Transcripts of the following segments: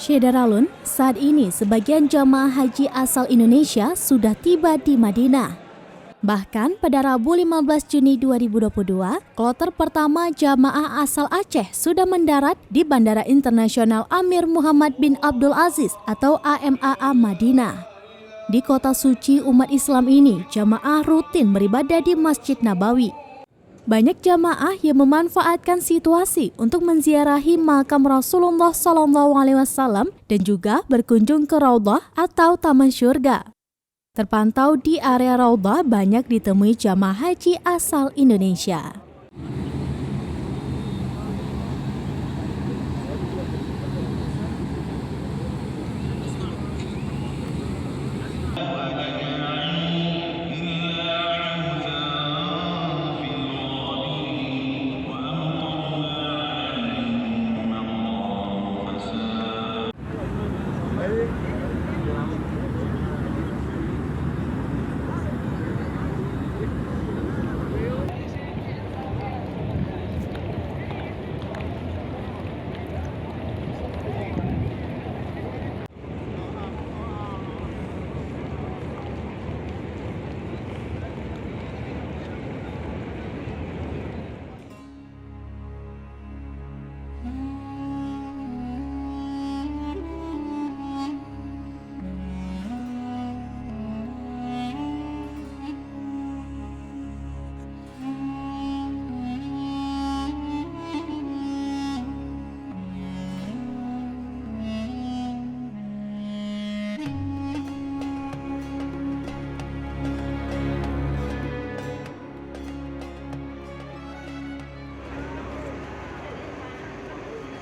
Syederalun, saat ini sebagian jamaah haji asal Indonesia sudah tiba di Madinah. Bahkan pada Rabu 15 Juni 2022, kloter pertama jamaah asal Aceh sudah mendarat di Bandara Internasional Amir Muhammad bin Abdul Aziz atau AMAA Madinah. Di kota suci umat Islam ini, jamaah rutin beribadah di Masjid Nabawi. Banyak jamaah yang memanfaatkan situasi untuk menziarahi makam Rasulullah SAW dan juga berkunjung ke Raudhah atau Taman Syurga. Terpantau di area Raudhah banyak ditemui jamaah haji asal Indonesia.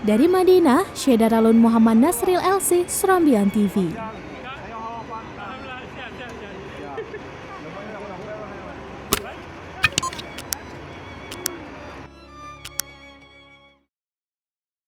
Dari Madinah, Syederalun Muhammad Nasril LC, Serambian TV.